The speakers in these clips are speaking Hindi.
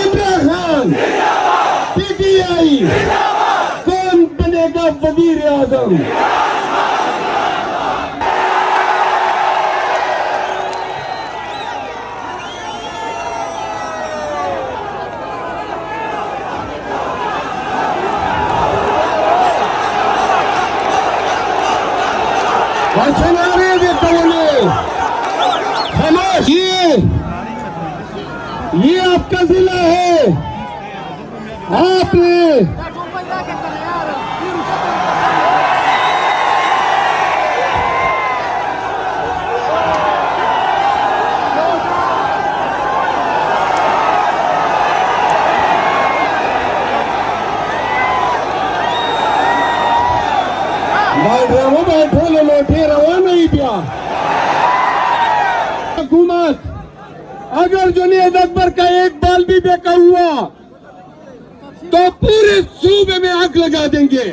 इमरान खान, पीटीआई, कौन बनेगा वजीर आजम? सुना रहे देखो खामोश। ये आपका जिला है। आपने बैठो लोटे रवा नहीं दिया। हुकूमत अगर जुनैद अकबर का एक बाल भी बेका हुआ तो पूरे सूबे में आग लगा देंगे।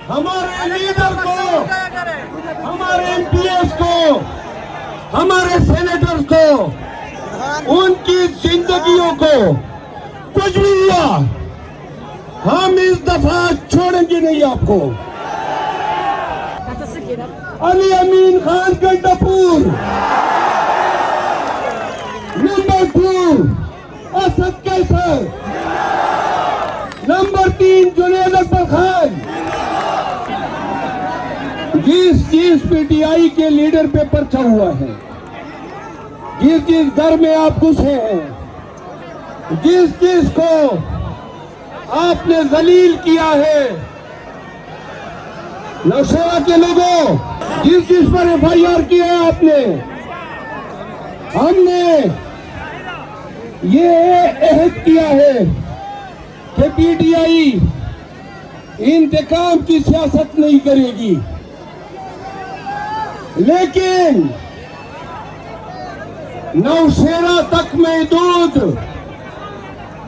हमारे लीडर को, हमारे एमपीएस को, हमारे सेनेटर्स को, उनकी जिंदगियों को कुछ भी हुआ, हम इस दफा छोड़ेंगे नहीं आपको। अली अमीन खान गंडापुर, नंबर 2 असद कैसर, नंबर 3 जुनैद अकबर खान। जिस पीटीआई के लीडर पे पर्चा हुआ है, जिस घर में आप घुसे हैं, जिस को आपने जलील किया है, नौशेरा के लोगों, जिस पर एफआईआर किया है आपने, हमने ये अहद किया है कि पीटीआई इंतकाम की सियासत नहीं करेगी। लेकिन नौशेरा तक महदूद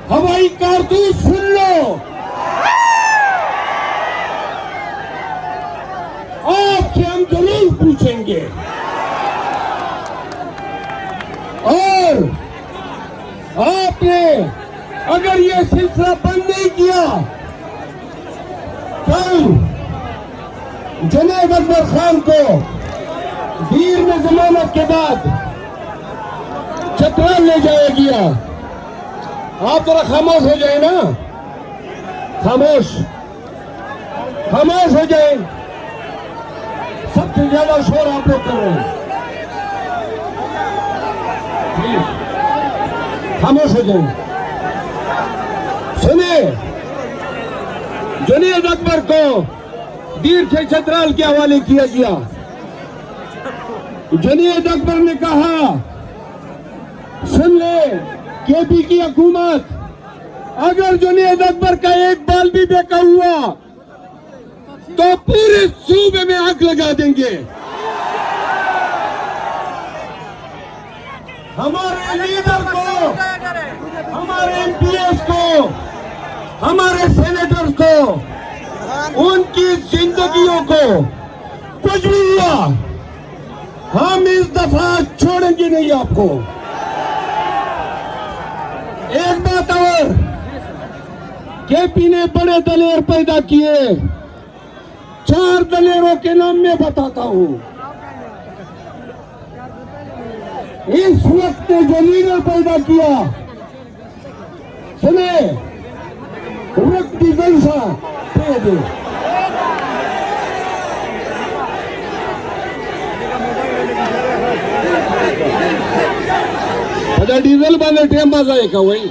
हवाई कारतूस सुन लो, आपसे हम जरूर पूछेंगे। और आपने अगर ये सिलसिला बंद नहीं किया, कल जुनैद अकबर खान को भीड़ में जमानत के बाद चतरा ले जाया गया। आप जरा खामोश हो जाए ना, खामोश हो जाए। सबसे ज्यादा शोर आप लोग कर रहे हैं। खामोश हो जाए। सुनिए, जुनैद अकबर को दीर के चतराल के हवाले किया गया। जुनैद अकबर ने कहा, सुन ले केपी की हुकूमत, अगर जुनैद अकबर का एक बाल भी बेका हुआ तो पूरे सूबे में आग लगा देंगे। हमारे लीडर को, हमारे एमपीएस को, हमारे सेनेटर्स को, उनकी जिंदगियों को कुछ भी हुआ, हम इस दफा छोड़ेंगे नहीं आपको। एक बात और, केपी ने बड़े दलेर पैदा किए। 4 दलेरों के नाम मैं बताता हूं। इस वक्त ने जो लीडर पैदा किया, सुने, डीजल सा दे डीजल बांधे टेम बाजा है का वही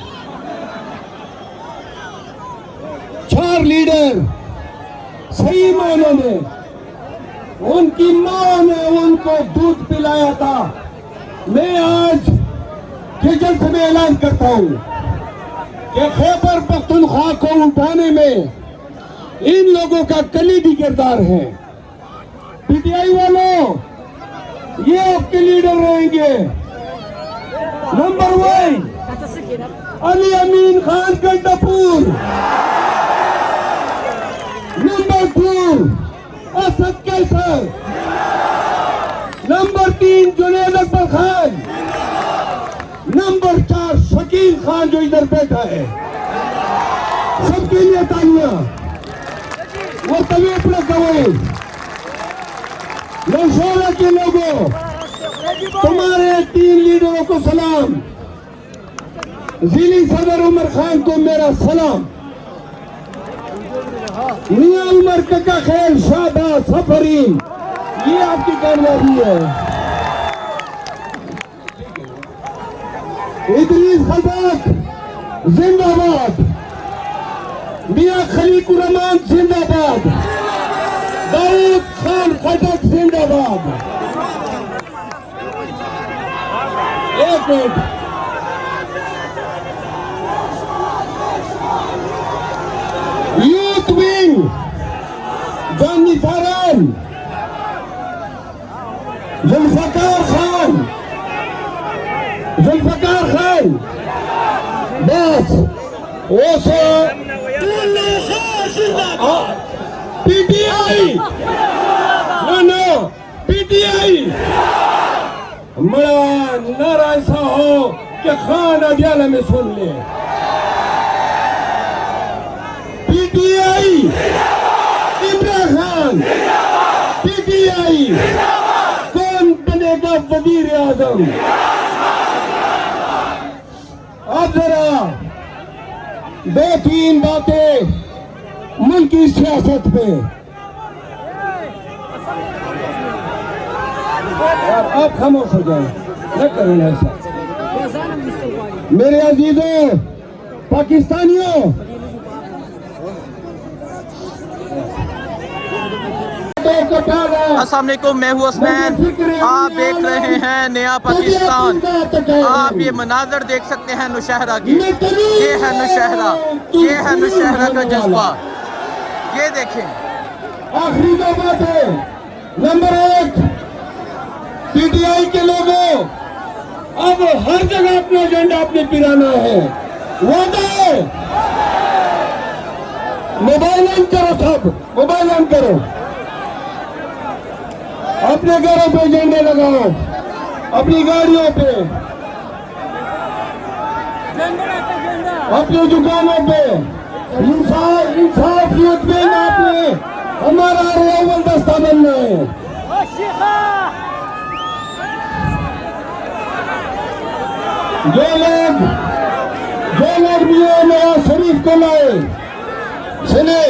4 लीडर सही मायनों में, उनकी मां ने उनको दूध पिलाया था। मैं आज खिजल से मैं ऐलान करता हूं कि खैबर पख्तूनख्वा को उठाने में इन लोगों का कलीदी किरदार है। पीटीआई वालों, ये आपके लीडर रहेंगे। नंबर 1 अली अमीन खान गंडापुर, नंबर 2 असद कैसर, नंबर 3 जुनैद अकबर खान जो इधर बैठा है, सबके लिए तालियां। वो तभी अपने गवाए नौशहरा के लोगों, तुम्हारे 3 लीडरों को सलाम। जिली सदर उमर खान को मेरा सलाम। मियां उमर का खैर शाबाश सफरीन, ये आपकी कामयाबी है। इदरीस खलबक जिंदाबाद, मियां खलीकुर रहमान जिंदाबाद, दाऊद खान खटक जिंदाबाद। एक मिनट, यूथ विंग जानी फारान, जुल्फकार खान, जुल्फकार खान, बस वो सो पीटीआई, नो पीटीआई। बड़ा नारा ऐसा हो कि खान अदियाला में सुन ले। पीटीआई इमरान खान, पीटीआई कौन बनेगा वजीर आजम? अब जरा 2-3 बातें मुल्क की सियासत पे। आप खामोश हो जाए, न करें ऐसा। मेरे अजीजों पाकिस्तानियों, अस्सलाम वालेकुम, मैं हूँ उस्मान। आप देख रहे हैं नया पाकिस्तान। आप ये मनाजर देख सकते हैं नौशहरा के। ये है नौशहरा, ये है नौशहरा का जज्बा। ये देखें। आखिरी 2 बातें। नंबर 1, पीटीआई के लोगों, अब हर जगह अपना एजेंडा अपने पिराना है। वादा है, मोबाइल ऑन करो, सब मोबाइल ऑन करो, अपने घरों पे झंडे लगाओ, अपनी गाड़ियों पे, अपनी दुकानों पे। इंसाफ यूथ विंग, आपने हमारा अव्वल दस्ता बनना है। जो लोग मियां नवाज शरीफ को लाए, सुने,